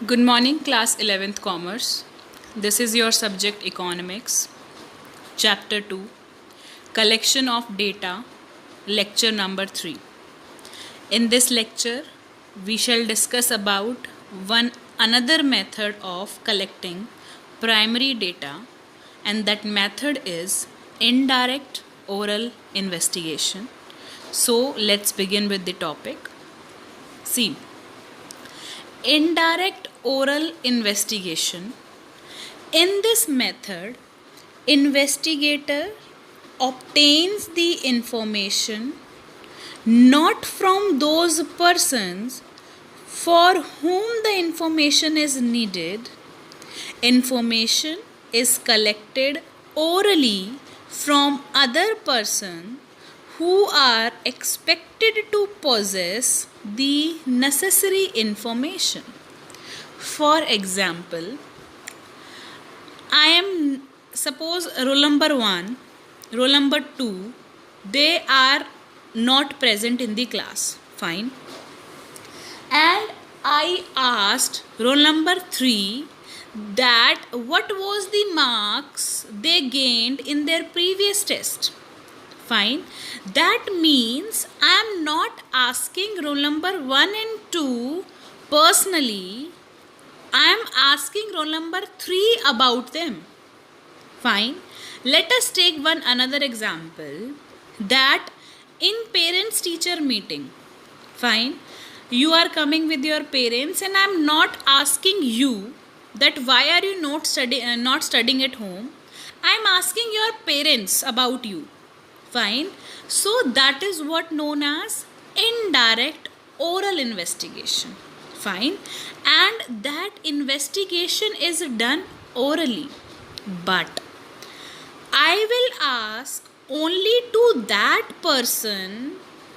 Good morning, class 11th Commerce. This is your subject Economics, Chapter 2, Collection of Data, Lecture number 3. In this lecture, we shall discuss about one another method of collecting primary data, and that method is indirect oral investigation. So, let's begin with the topic. See, indirect oral investigation. In this method, investigator obtains the information not from those persons for whom the information is needed. Information is collected orally from other persons who are expected to possess the necessary information. For example, I am suppose roll number 1, roll number 2, they are not present in the class. Fine. And I asked roll number 3 that what was the marks they gained in their previous test. Fine. That means I am not asking roll number 1 and 2 personally. I am asking roll number 3 about them. Fine. Let us take one another example, that in parents teacher meeting. Fine. You are coming with your parents and I am not asking you that why are you not studying at home. I am asking your parents about you. Fine. So that is what known as indirect oral investigation. Fine. And that investigation is done orally. But I will ask only to that person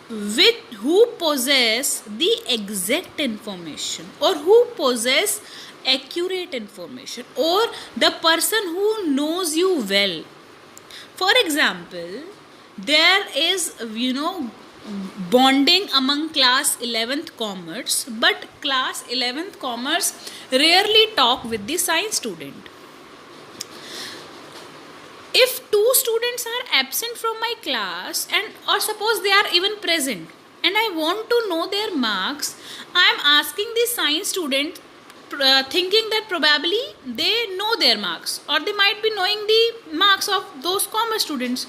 who possess the exact information, or who possess accurate information, or the person who knows you well. For example, there is bonding among class 11th commerce, but class 11th commerce rarely talk with the science student. If two students are absent from my class, and or suppose they are even present, and I want to know their marks, I am asking the science student thinking that probably they know their marks, or they might be knowing the marks of those commerce students.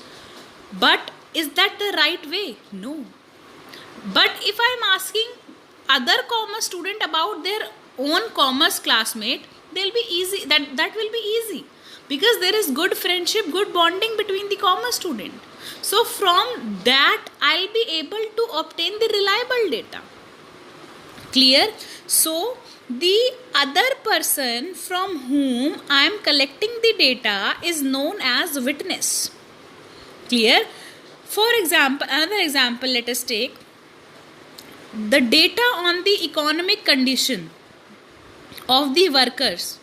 But is that the right way? No. But if I am asking other commerce student about their own commerce classmate, they'll be easy. That will be easy, because there is good friendship, good bonding between the commerce student. So from that, I'll be able to obtain the reliable data. Clear? So the other person from whom I am collecting the data is known as witness. Clear? For example, another example, let us take the data on the economic condition of the workers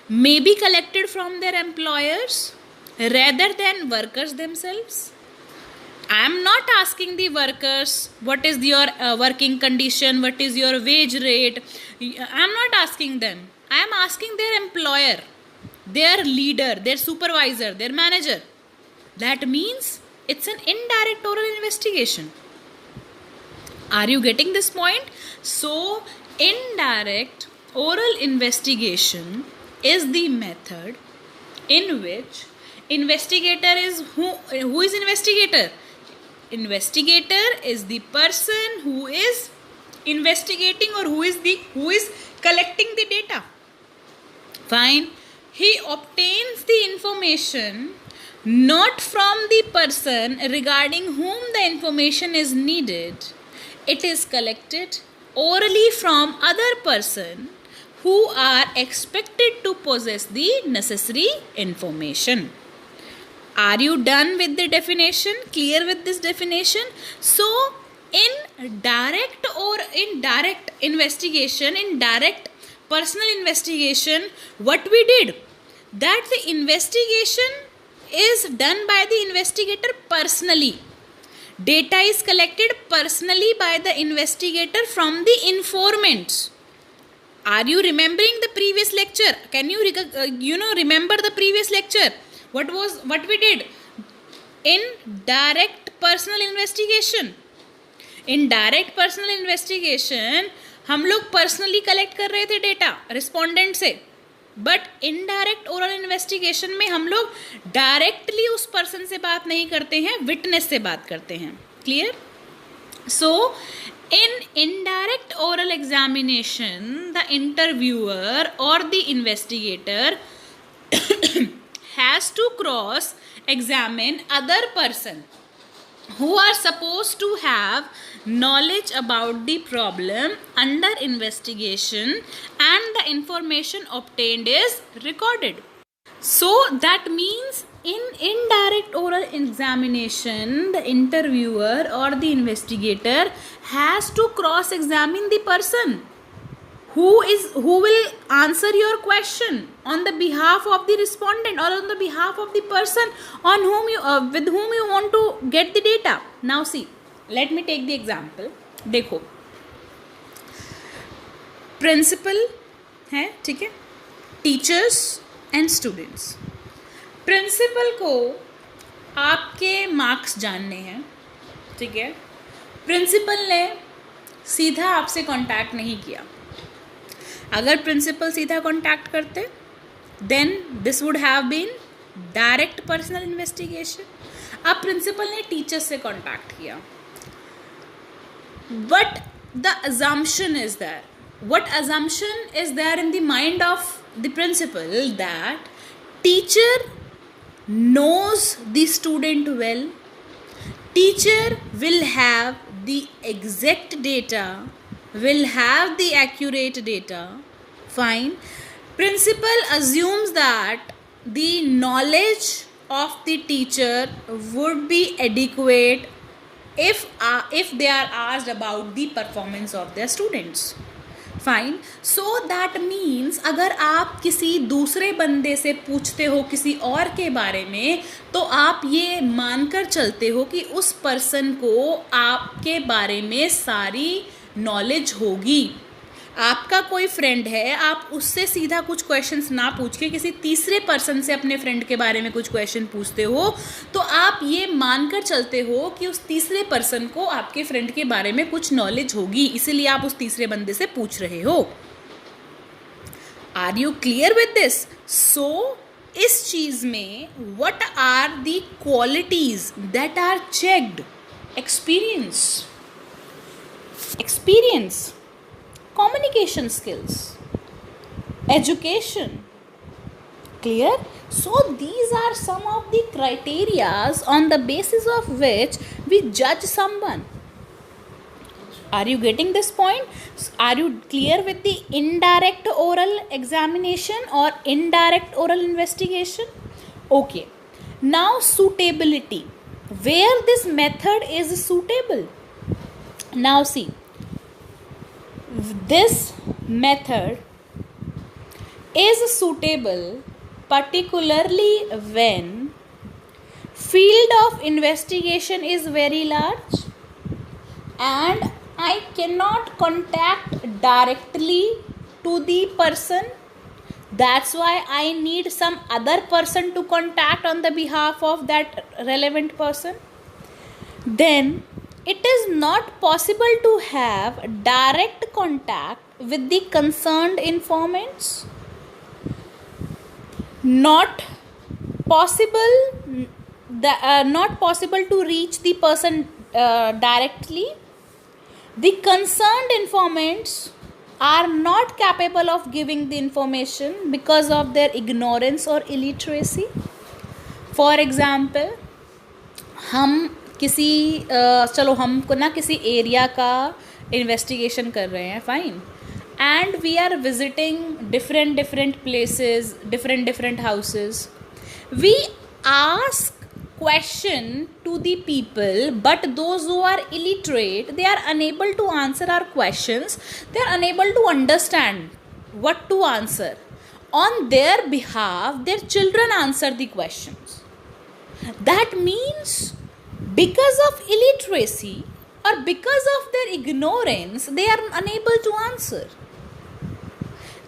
may be collected from their employers rather than workers themselves. I am not asking the workers what is your working condition, what is your wage rate. I am not asking them. I am asking their employer, their leader, their supervisor, their manager. That means it's an indirect oral investigation. Are you getting this point? So, indirect oral investigation is the method in which investigator is who is investigator? Investigator is the person who is investigating, or who is collecting the data. Fine. He obtains the information not from the person regarding whom the information is needed. It is collected orally from other person who are expected to possess the necessary information. Are you done with the definition? Clear with this definition? So, in direct or indirect investigation, in direct personal investigation, what we did, that the investigation is done by the investigator personally. Data is collected personally by the investigator from the informants. Are you remembering the previous lecture? Can you remember the previous lecture? What we did? Indirect personal investigation. In direct personal investigation हम लोग personally collect कर रहे थे data respondent से, but indirect oral investigation में हम लोग directly उस पर्सन से बात नहीं करते हैं, विटनेस से बात करते हैं. Clear? So in indirect oral examination, the interviewer or the investigator has to cross examine other person who are supposed to have knowledge about the problem under investigation, and the information obtained is recorded. So that means in indirect oral examination, the interviewer or the investigator has to cross examine the person who will answer your question on the behalf of the respondent or on the behalf of the person on whom you with whom you want to get the data. Now see, let me take the example. देखो, principal है, ठीक है, teachers and students. Principal को आपके marks जानने हैं, ठीक है. प्रिंसिपल ने सीधा आपसे कांटेक्ट नहीं किया. अगर प्रिंसिपल सीधा कांटेक्ट करते then this would have been direct personal investigation. अब प्रिंसिपल ने टीचर से कांटेक्ट किया, but the assumption is there. What assumption is there in the mind of the principal? That teacher knows the student well, teacher will have the exact data, will have the accurate data. Fine. Principal assumes that the knowledge of the teacher would be adequate if they are asked about the performance of their students. Fine. So that means अगर आप किसी दूसरे बंदे से पूछते हो किसी और के बारे में, तो आप ये मानकर चलते हो कि उस पर्सन को आपके बारे में सारी नॉलेज होगी. आपका कोई फ्रेंड है, आप उससे सीधा कुछ क्वेश्चंस ना पूछ के किसी तीसरे पर्सन से अपने फ्रेंड के बारे में कुछ क्वेश्चन पूछते हो, तो आप ये मानकर चलते हो कि उस तीसरे पर्सन को आपके फ्रेंड के बारे में कुछ नॉलेज होगी, इसीलिए आप उस तीसरे बंदे से पूछ रहे हो. Are you clear with this? So इस चीज में what are the qualities that are checked? Experience, communication skills, education. Clear? So these are some of the criterias on the basis of which we judge someone. Are you getting this point? Are you clear with the indirect oral examination or indirect oral investigation? Okay. Now suitability. Where this method is suitable? Now see. This method is suitable particularly when field of investigation is very large and I cannot contact directly to the person. That's why I need some other person to contact on the behalf of that relevant person. Then it is not possible to have direct contact with the concerned informants. Not possible to reach the person directly. The concerned informants are not capable of giving the information because of their ignorance or illiteracy. For example, चलो हमको ना किसी area का investigation कर रहे हैं, fine, and we are visiting different places, different houses. We ask question to the people, but those who are illiterate, they are unable to answer our questions, they are unable to understand what to answer. On their behalf their children answer the questions. That means because of illiteracy or because of their ignorance, they are unable to answer.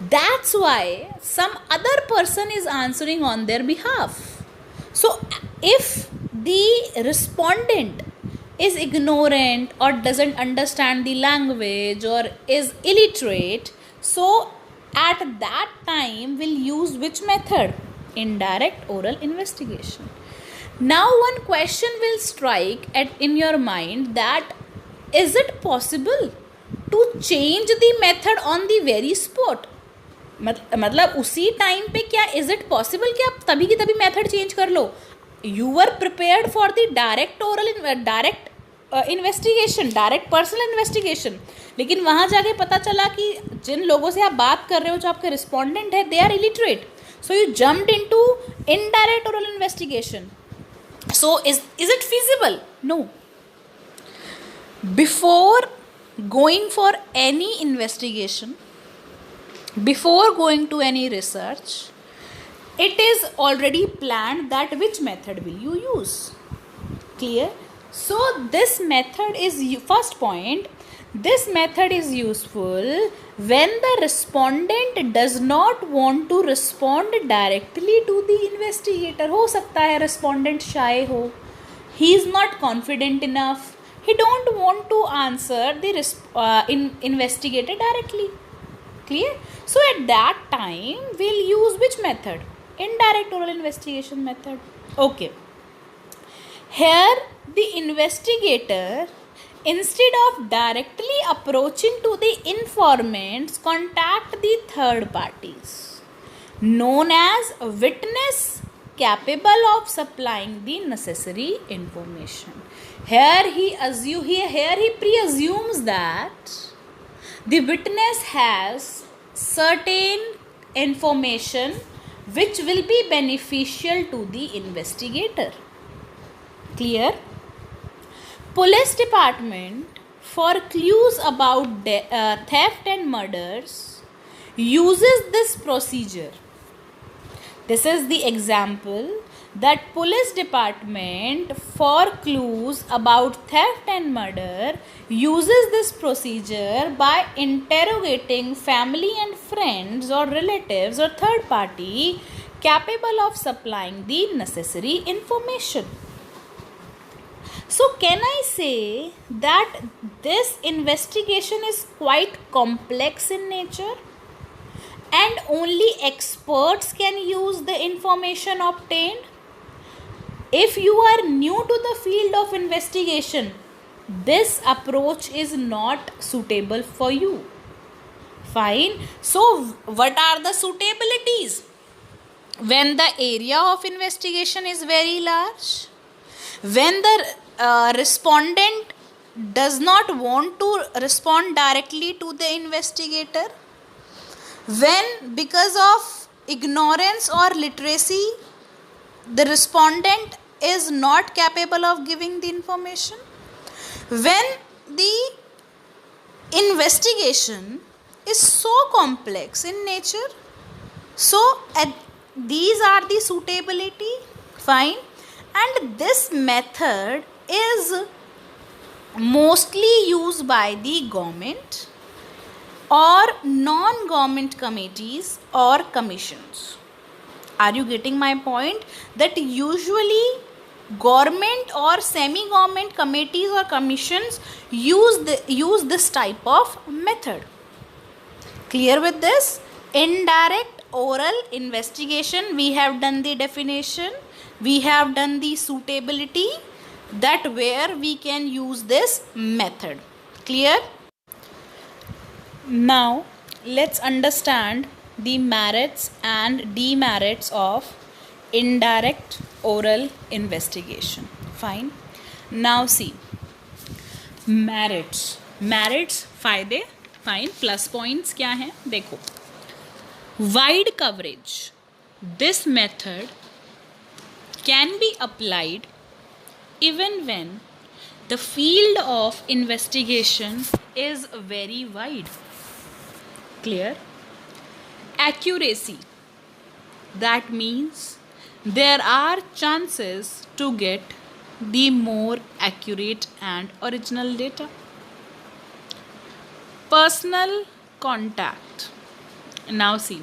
That's why some other person is answering on their behalf. So, if the respondent is ignorant or doesn't understand the language or is illiterate, so at that time we'll use which method? Indirect oral investigation. Now, one question will strike in your mind that is it possible to change the method on the very spot? मतलब उसी time पे क्या is it possible कि आप तभी की तभी method change कर लो? You are prepared for the direct oral direct investigation, direct personal investigation, लेकिन वहाँ जाके पता चला कि जिन लोगों से आप बात कर रहे हो, जो आपके रिस्पोंडेंट है, they are illiterate, so you jumped into indirect oral investigation. So is it feasible? No. Before going for any investigation, before going to any research, it is already planned that which method will you use. Clear? So this method is, first point, this method is useful when the respondent does not want to respond directly to the investigator. हो सकता है respondent shy हो, he is not confident enough, he don't want to answer the investigator directly. Clear? So at that time we'll use which method? Indirect oral investigation method. Okay. Here the investigator, instead of directly approaching to the informants, contact the third parties known as a witness capable of supplying the necessary information. Here he presumes that the witness has certain information which will be beneficial to the investigator. Clear? Police department, for clues about theft and murders, uses this procedure. This is the example that police department, for clues about theft and murder, uses this procedure by interrogating family and friends or relatives or third party capable of supplying the necessary information. So can I say that this investigation is quite complex in nature and only experts can use the information obtained? If you are new to the field of investigation, this approach is not suitable for you. Fine. So what are the suitabilities? When the area of investigation is very large, when the respondent does not want to respond directly to the investigator, when because of ignorance or literacy the respondent is not capable of giving the information, when the investigation is so complex in nature. So these are the suitability. Fine. And this method is mostly used by the government or non-government committees or commissions. Are you getting my point? That usually government or semi-government committees or commissions use this type of method. Clear with this? Indirect oral investigation, we have done the definition, we have done the suitability, that where we can use this method. Clear? Now let's understand the merits and demerits of indirect oral investigation. Fine. Now see, merits फायदे. Fine. Plus points क्या हैं देखो. Wide coverage. This method can be applied even when the field of investigation is very wide. Clear? Accuracy. That means there are chances to get the more accurate and original data. Personal contact. Now see,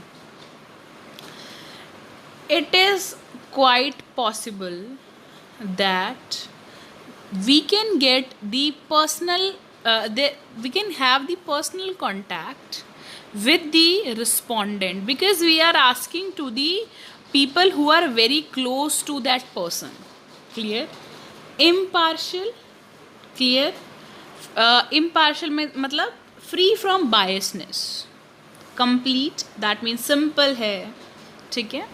it is quite possible that we can get the personal we can have the personal contact with the respondent, because we are asking to the people who are very close to that person. Clear? Impartial. Clear? Impartial में मतलब free from biasness. Complete, that means simple है. ठीक है?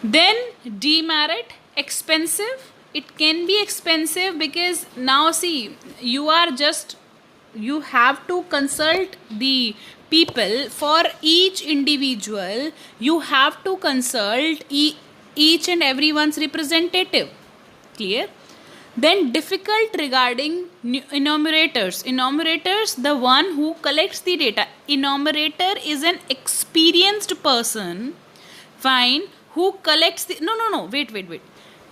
Then demerit, expensive. It can be expensive because now see, you have to consult the people. For each individual you have to consult each and everyone's representative. Clear? Then difficult regarding enumerators. Enumerators, the one who collects the data. Enumerator is an experienced person, fine, who collects the wait.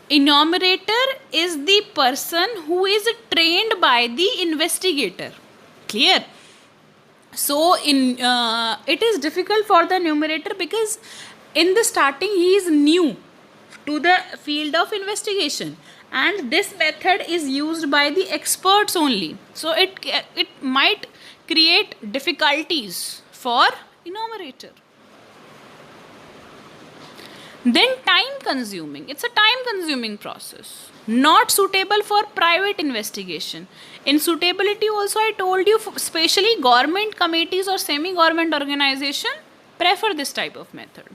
Enumerator is the person who is trained by the investigator. Clear? So it is difficult for the enumerator because in the starting he is new to the field of investigation, and this method is used by the experts only. So it might create difficulties for enumerator. Then time consuming. It's a time consuming process. Not suitable for private investigation. In suitability also I told you, especially government committees or semi-government organization prefer this type of method.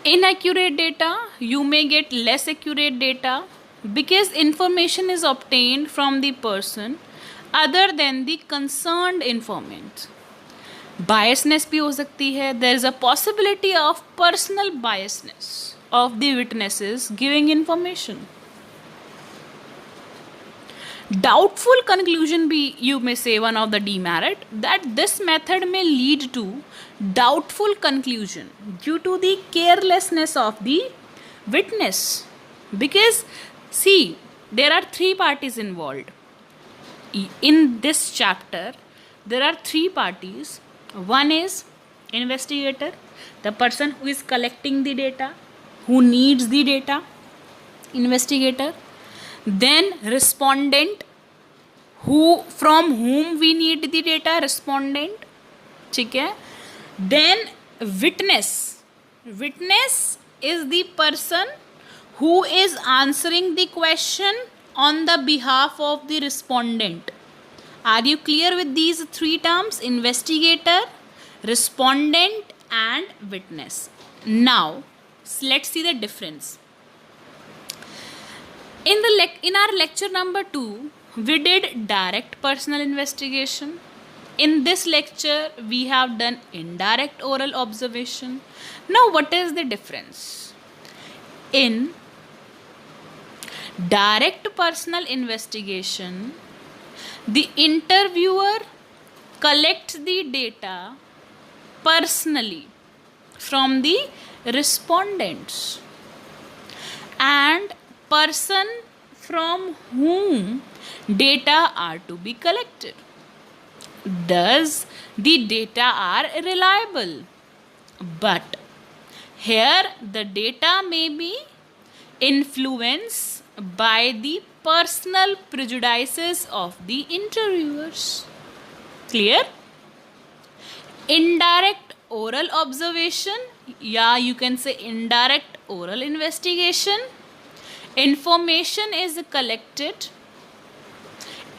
Inaccurate data. You may get less accurate data because information is obtained from the person other than the concerned informant. Biasness भी हो सकती है. There is a possibility of personal biasness of the witnesses giving information. Doubtful conclusion भी, you may say, one of the demerit, that this method may lead to doubtful conclusion due to the carelessness of the witness. Because see, there are three parties involved. In this chapter there are three parties. One is investigator, the person who is collecting the data, who needs the data, investigator. Then respondent, from whom we need the data, respondent. ठीक है? Then witness is the person who is answering the question on the behalf of the respondent. Are you clear with these three terms? Investigator, respondent and witness. Now let's see the difference. In our lecture number 2 we did direct personal investigation. In this lecture we have done indirect oral observation. Now what is the difference? In direct personal investigation, the interviewer collects the data personally from the respondents, and person from whom data are to be collected. Thus, the data are reliable. But here the data may be influenced by the personal prejudices of the interviewers. Clear? Indirect oral observation, you can say indirect oral investigation. Information is collected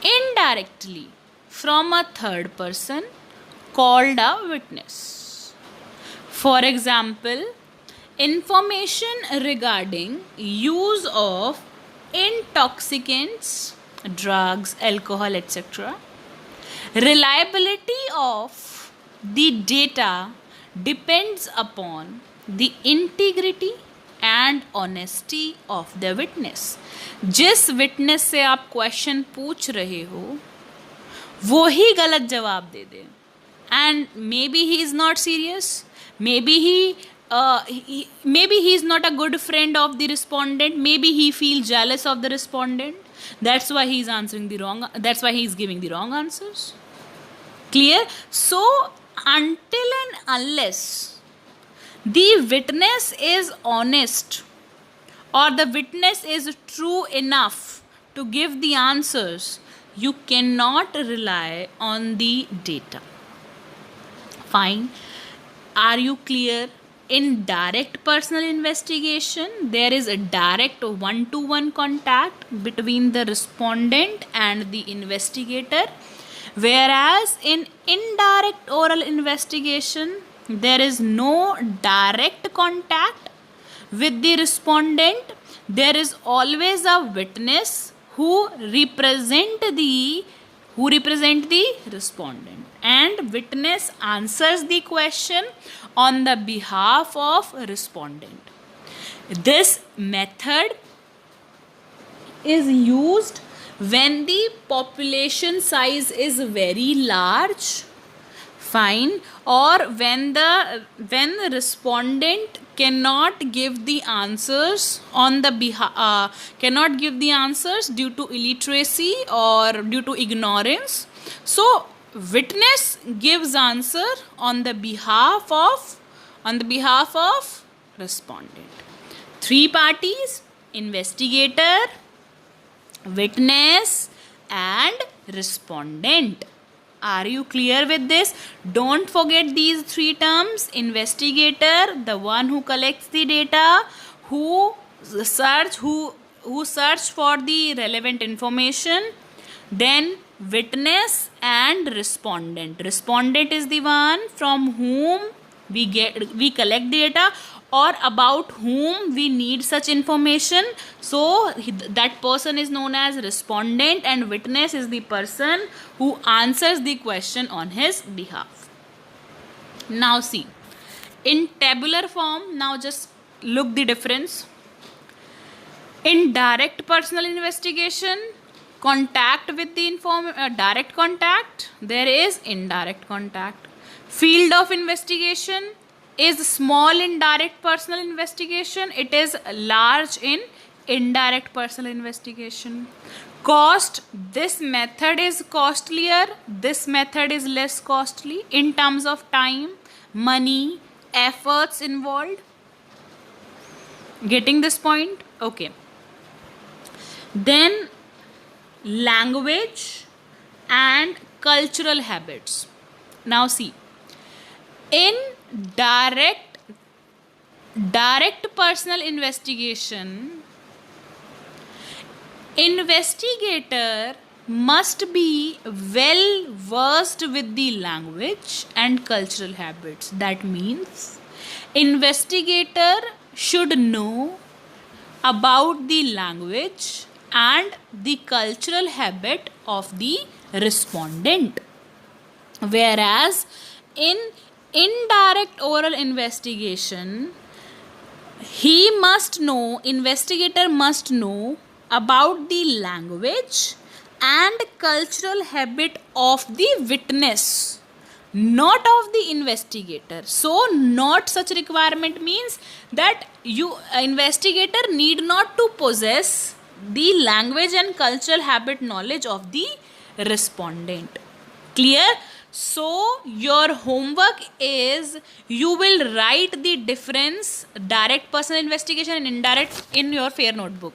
indirectly from a third person called a witness. For example, information regarding use of intoxicants, drugs, alcohol, etc. Reliability of the data depends upon the integrity and honesty of the witness. जिस witness से आप question पूछ रहे हो वो ही गलत जवाब दे दे, and maybe he is not serious, maybe he is not a good friend of the respondent, maybe he feels jealous of the respondent, that's why he is giving the wrong answers. Clear? So until and unless the witness is honest or the witness is true enough to give the answers, you cannot rely on the data. Fine. Are you clear? In direct personal investigation, there is a direct one-to-one contact between the respondent and the investigator, whereas in indirect oral investigation, there is no direct contact with the respondent. There is always a witness who represent the respondent, and witness answers the question on the behalf of respondent. This method is used when the population size is very large, fine, or when the respondent cannot give the answers on the cannot give the answers due to illiteracy or due to ignorance. So witness gives answer on the behalf of respondent. Three parties: investigator, witness, and respondent. Are you clear with this? Don't forget these three terms: investigator, the one who collects the data, who search for the relevant information, then witness and respondent. Respondent is the one from whom we collect the data or about whom we need such information. So that person is known as respondent, and witness is the person who answers the question on his behalf. Now see, in tabular form, now just look the difference. In direct personal investigation, contact with the direct contact, there is indirect contact. Field of investigation is small in direct personal investigation, it is large in indirect personal investigation. Cost: this method is costlier, this method is less costly in terms of time, money, efforts involved. Getting this point? Okay. Then language and cultural habits. Now see, in direct personal investigation, investigator must be well versed with the language and cultural habits. That means investigator should know about the language and the cultural habit of the respondent, whereas in indirect oral investigation, investigator must know about the language and cultural habit of the witness, not of the investigator. So not such requirement means that investigator need not to possess the language and cultural habit knowledge of the respondent. Clear? So your homework is, you will write the difference direct personal investigation and indirect in your fair notebook.